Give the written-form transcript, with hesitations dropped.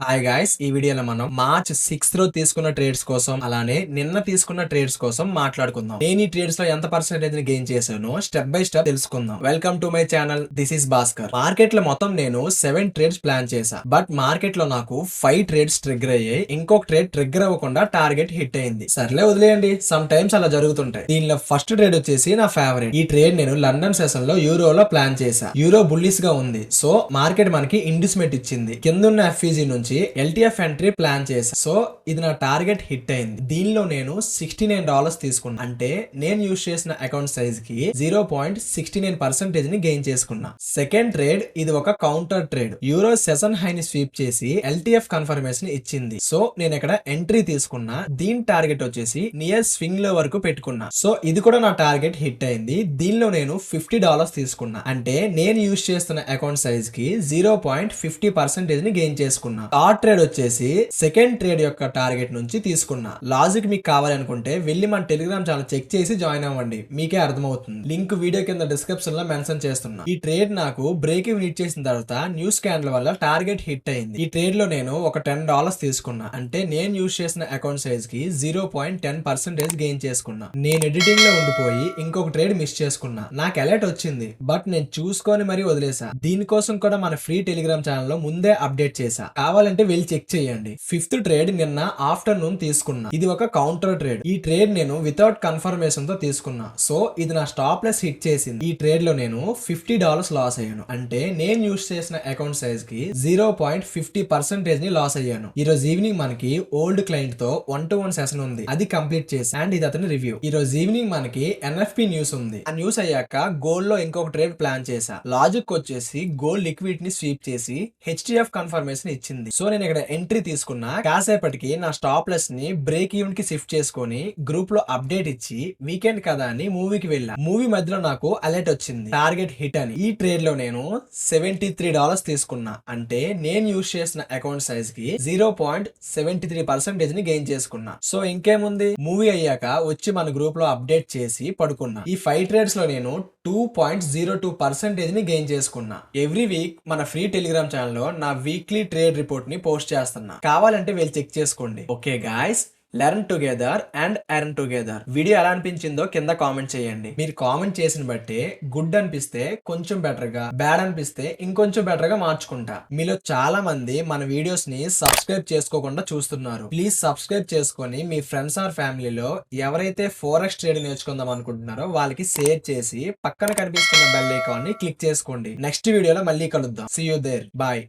Hi guys, ఈ వీడియోలో మనం మార్చ్ 6 లో తీసుకున్న ట్రేడ్స్ కోసం అలానే నిన్న తీసుకున్న ట్రేడ్స్ కోసం మాట్లాడుకుందాం. నేను ఈ ట్రేడ్స్ లో ఎంత పర్సెంటేజ్ ని గెయిన్ చేశానో స్టెప్ బై స్టెప్ తెలుసుకుందాం. Welcome to my channel, this is Bhaskar. Market లో మొత్తం నేను 7 ట్రేడ్స్ ప్లాన్ చేశా. బట్ మార్కెట్ లో నాకు 5 ట్రేడ్స్ ట్రిగ్గర్ అయ్యాయి. ఇంకొక ట్రేడ్ ట్రిగ్గర్ అవ్వకుండా టార్గెట్ హిట్ అయింది. సర్లే వదిలేయండి, సమ్ టైమ్స్ అలా జరుగుతుంటాయి. దీనిలో ఫస్ట్ ట్రేడ్ వచ్చేసి నా ఫేవరెట్. ఈ ట్రేడ్ నేను లండన్ సెషన్ లో యూరోలో ప్లాన్ చేశా. యూరో బుల్లిస్ గా ఉంది, సో మార్కెట్ మనకి ఇండిస్మెంట్ ఇచ్చింది. కిందున్న ఎఫ్ఈజీ నుంచి ఎల్టీఎఫ్ ఎంట్రీ ప్లాన్ చేశా. సో ఇది నా టార్గెట్ హిట్ అయింది. దీనిలో నేను $69 తీసుకున్నా. అంటే నేను యూజ్ చేసిన అకౌంట్ సైజ్ కి 0.69% ని గెయిన్ చేసుకున్నా. సెకండ్ ట్రేడ్ ఇది ఒక counter trade. Euro session high ని స్వీప్ చేసి ఎల్టీఎఫ్ కన్ఫర్మేషన్ ఇచ్చింది. సో నేను ఇక్కడ ఎంట్రీ తీసుకున్నా. దీని టార్గెట్ వచ్చేసి నియర్ స్వింగ్ లో వరకు పెట్టుకున్నా. సో ఇది కూడా నా టార్గెట్ హిట్ అయింది. దీనిలో నేను $50 తీసుకున్నా. అంటే నేను యూజ్ చేస్తున్న అకౌంట్ సైజ్ కి 0.50% ని గెయిన్ చేసుకున్నా. థర్డ్ ట్రేడ్ వచ్చేసి సెకండ్ ట్రేడ్ యొక్క టార్గెట్ నుంచి తీసుకున్నా. లాజిక్ మీకు కావాలనుకుంటే వెళ్ళి మన టెలిగ్రామ్ ఛానల్ చెక్ చేసి జాయిన్ అవ్వండి, మీకే అర్థమవుతుంది. లింక్ వీడియో కింద డిస్క్రిప్షన్ లో మెన్షన్ చేస్తున్నా. ఈ ట్రేడ్ నాకు బ్రేక్ ఈవెన్ హిట్ చేసిన తర్వాత న్యూస్ స్కాన్ల వల్ల టార్గెట్ హిట్ అయింది. ఈ ట్రేడ్ లో నేను ఒక $10 తీసుకున్నా. అంటే నేను యూజ్ చేసిన అకౌంట్ సైజ్ కి 0.10% గెయిన్ చేసుకున్నా. నేను ఎడిటింగ్ లో ఉండిపోయి ఇంకొక ట్రేడ్ మిస్ చేసుకున్నా. నాకు అలర్ట్ వచ్చింది, బట్ నేను చూసుకొని మరీ వదిలేసా. దీనికోసం కూడా మన ఫ్రీ టెలిగ్రామ్ ఛానల్ లో ముందే అప్డేట్ చేసా, కావాలంటే వెళ్ళి చెక్ చేయండి. ఫిఫ్త్ ట్రేడ్ నిన్న ఆఫ్టర్నూన్ తీసుకున్నా. ఇది ఒక కౌంటర్ ట్రేడ్. ఈ ట్రేడ్ నేను వితౌట్ కన్ఫర్మేషన్ తో తీసుకున్నా. సో ఇది నా స్టాప్ లెస్ హిట్ చేసింది. ఈ ట్రేడ్ లో నేను $50 లాస్ అయ్యాను. అంటే నేను యూజ్ చేసిన అకౌంట్ సైజ్ కి 0.50% ని లాస్ అయ్యాను. ఈ రోజు ఈవినింగ్ మనకి ఓల్డ్ క్లయింట్ తో 1-to-1 సెషన్ ఉంది. అది కంప్లీట్ చేసి అండ్ ఇది అతని రివ్యూ. ఈ రోజు ఈవినింగ్ మనకి ఎన్ఎఫ్పి న్యూస్ ఉంది. ఆ న్యూస్ అయ్యాక గోల్డ్ లో ఇంకొక ట్రేడ్ ప్లాన్ చేశా. లాజిక్ వచ్చేసి గోల్డ్ లిక్విడ్ ని స్వీప్ చేసి హెచ్డిఎఫ్ కన్ఫర్మేషన్ ఇచ్చింది. సో నేను ఇక్కడ ఎంట్రీ తీసుకున్నా. కాసేపటికి నా స్టాప్ లెస్ ని బ్రేక్ ఈవెన్ కి షిఫ్ట్ చేసుకొని గ్రూప్ లో అప్డేట్ ఇచ్చి వీకెండ్ కదా అని మూవీకి వెళ్ళా. మూవీ మధ్యలో నాకు అలర్ట్ వచ్చింది, టార్గెట్ హిట్ అని. ఈ ట్రేడ్ లో నేను $73 తీసుకున్నా. అంటే నేను యూజ్ చేసిన అకౌంట్ సైజ్ కి 0.73% ని గెయిన్ చేసుకున్నా. సో ఇంకేముంది, మూవీ అయ్యాక వచ్చి మన గ్రూప్ లో అప్డేట్ చేసి పడుకున్నా. ఈ 5 ట్రేడ్స్ లో నేను 2.02% ని గెయిన్ చేసుకున్నా. ఎవ్రీ వీక్ మన ఫ్రీ టెలిగ్రామ్ ఛానల్ లో నా వీక్లీ ట్రేడ్ రిపోర్ట్ ని పోస్ట్ చేస్తున్నా, కావాలంటే వెళ్ళి చెక్ చేసుకోండి. Okay guys, learn together and earn together. Video ఎలా అనిపించిందో కింద కామెంట్ చేయండి. మీరు కామెంట్ చేసిన బట్టి గుడ్ అనిపిస్తే కొంచెం బెటర్ గా, బ్యాడ్ అనిపిస్తే ఇంకొంచెం బెటర్ గా మార్చుకుంటా. మీలో చాలా మంది మన వీడియోస్ ని సబ్స్క్రైబ్ చేసుకోకుండా చూస్తున్నారు. ప్లీజ్ సబ్స్క్రైబ్ చేసుకొని మీ ఫ్రెండ్స్ ఆర్ ఫ్యామిలీలో ఎవరైతే ఫోరెక్స్ ట్రేడింగ్ నేర్చుకుందాం అనుకుంటున్నారో వాళ్ళకి షేర్ చేసి పక్కన కనిపిస్తున్న బెల్ ఐకాన్ ని క్లిక్ చేసుకోండి. నెక్స్ట్ వీడియోలో మళ్ళీ కలుద్దాం. See you there. బాయ్.